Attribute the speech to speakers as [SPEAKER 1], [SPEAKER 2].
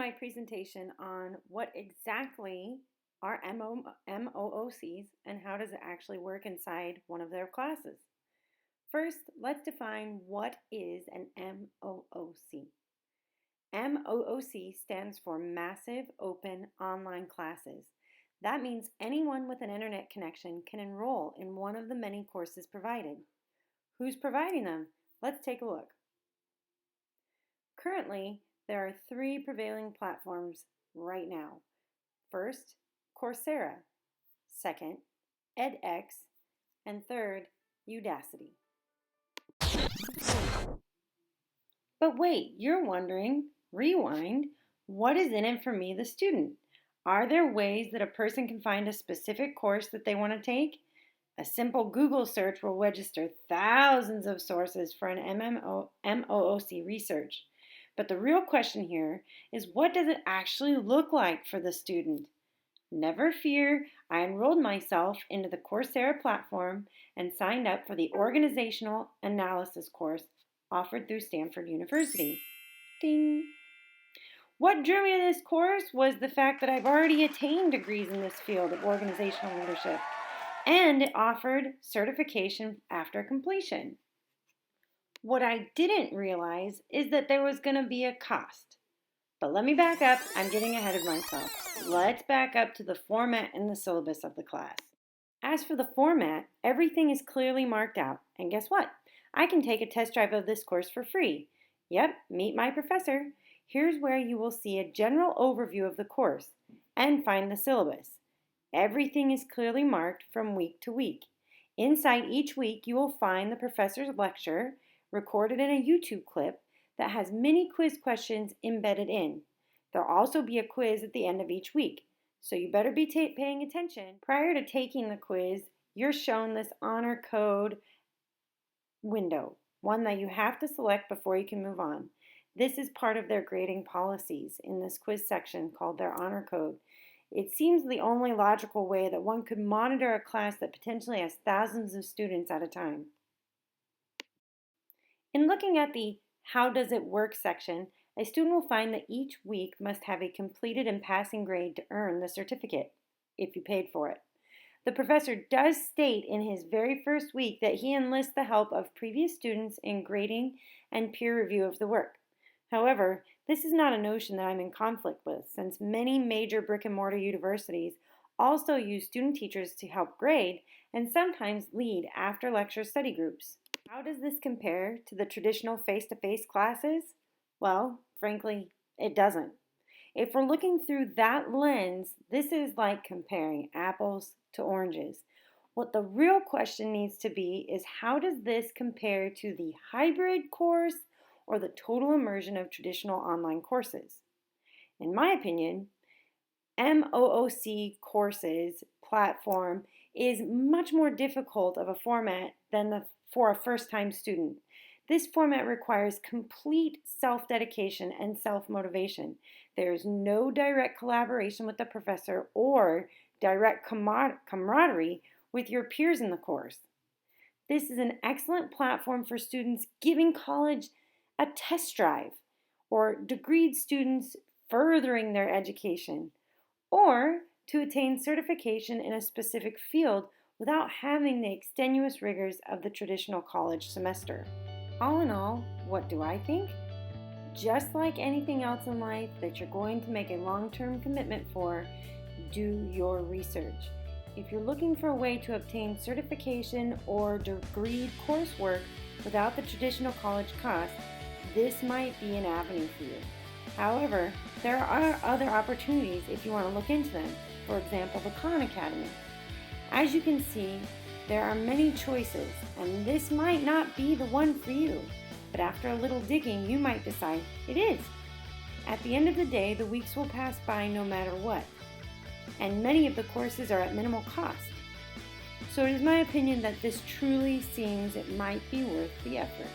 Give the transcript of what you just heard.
[SPEAKER 1] my presentation on what exactly are MOOCs and how does it actually work inside one of their classes. First, let's define what is an MOOC. MOOC stands for Massive Open Online Classes. That means anyone with an internet connection can enroll in one of the many courses provided. Who's providing them? Let's take a look. Currently, there are 3 prevailing platforms right now. First, Coursera. Second, edX. And third, Udacity. But wait, you're wondering, rewind, what is in it for me, the student? Are there ways that a person can find a specific course that they want to take? A simple Google search will register thousands of sources for an MOOC research. But the real question here is, what does it actually look like for the student? Never fear, I enrolled myself into the Coursera platform and signed up for the Organizational Analysis course offered through Stanford University. Ding! What drew me to this course was the fact that I've already attained degrees in this field of organizational leadership, and it offered certification after completion. What I didn't realize is that there was going to be a cost. But let me back up. I'm getting ahead of myself. Let's back up to the format and the syllabus of the class. As for the format, everything is clearly marked out. And guess what? I can take a test drive of this course for free. Yep, meet my professor. Here's where you will see a general overview of the course and find the syllabus. Everything is clearly marked from week to week. Inside each week, you will find the professor's lecture recorded in a YouTube clip that has many quiz questions embedded in. There'll also be a quiz at the end of each week, so you better be paying attention. Prior to taking the quiz, you're shown this honor code window, one that you have to select before you can move on. This is part of their grading policies in this quiz section called their honor code. It seems the only logical way that one could monitor a class that potentially has thousands of students at a time. In looking at the How Does It Work section, a student will find that each week must have a completed and passing grade to earn the certificate, if you paid for it. The professor does state in his very first week that he enlists the help of previous students in grading and peer review of the work. However, this is not a notion that I'm in conflict with, since many major brick-and-mortar universities also use student teachers to help grade and sometimes lead after-lecture study groups. How does this compare to the traditional face-to-face classes? Well, frankly, it doesn't. If we're looking through that lens, this is like comparing apples to oranges. What the real question needs to be is, how does this compare to the hybrid course or the total immersion of traditional online courses? In my opinion, MOOC courses platform is much more difficult of a format than for a first-time student. This format requires complete self-dedication and self-motivation. There is no direct collaboration with the professor or direct camaraderie with your peers in the course. This is an excellent platform for students giving college a test drive, or degreed students furthering their education, or to attain certification in a specific field without having the extenuous rigors of the traditional college semester. All in all, what do I think? Just like anything else in life that you're going to make a long-term commitment for, do your research. If you're looking for a way to obtain certification or degreed coursework without the traditional college cost, this might be an avenue for you. However, there are other opportunities if you want to look into them. For example, the Khan Academy. As you can see, there are many choices, and this might not be the one for you, but after a little digging, you might decide it is. At the end of the day, the weeks will pass by no matter what, and many of the courses are at minimal cost. So it is my opinion that this truly seems it might be worth the effort.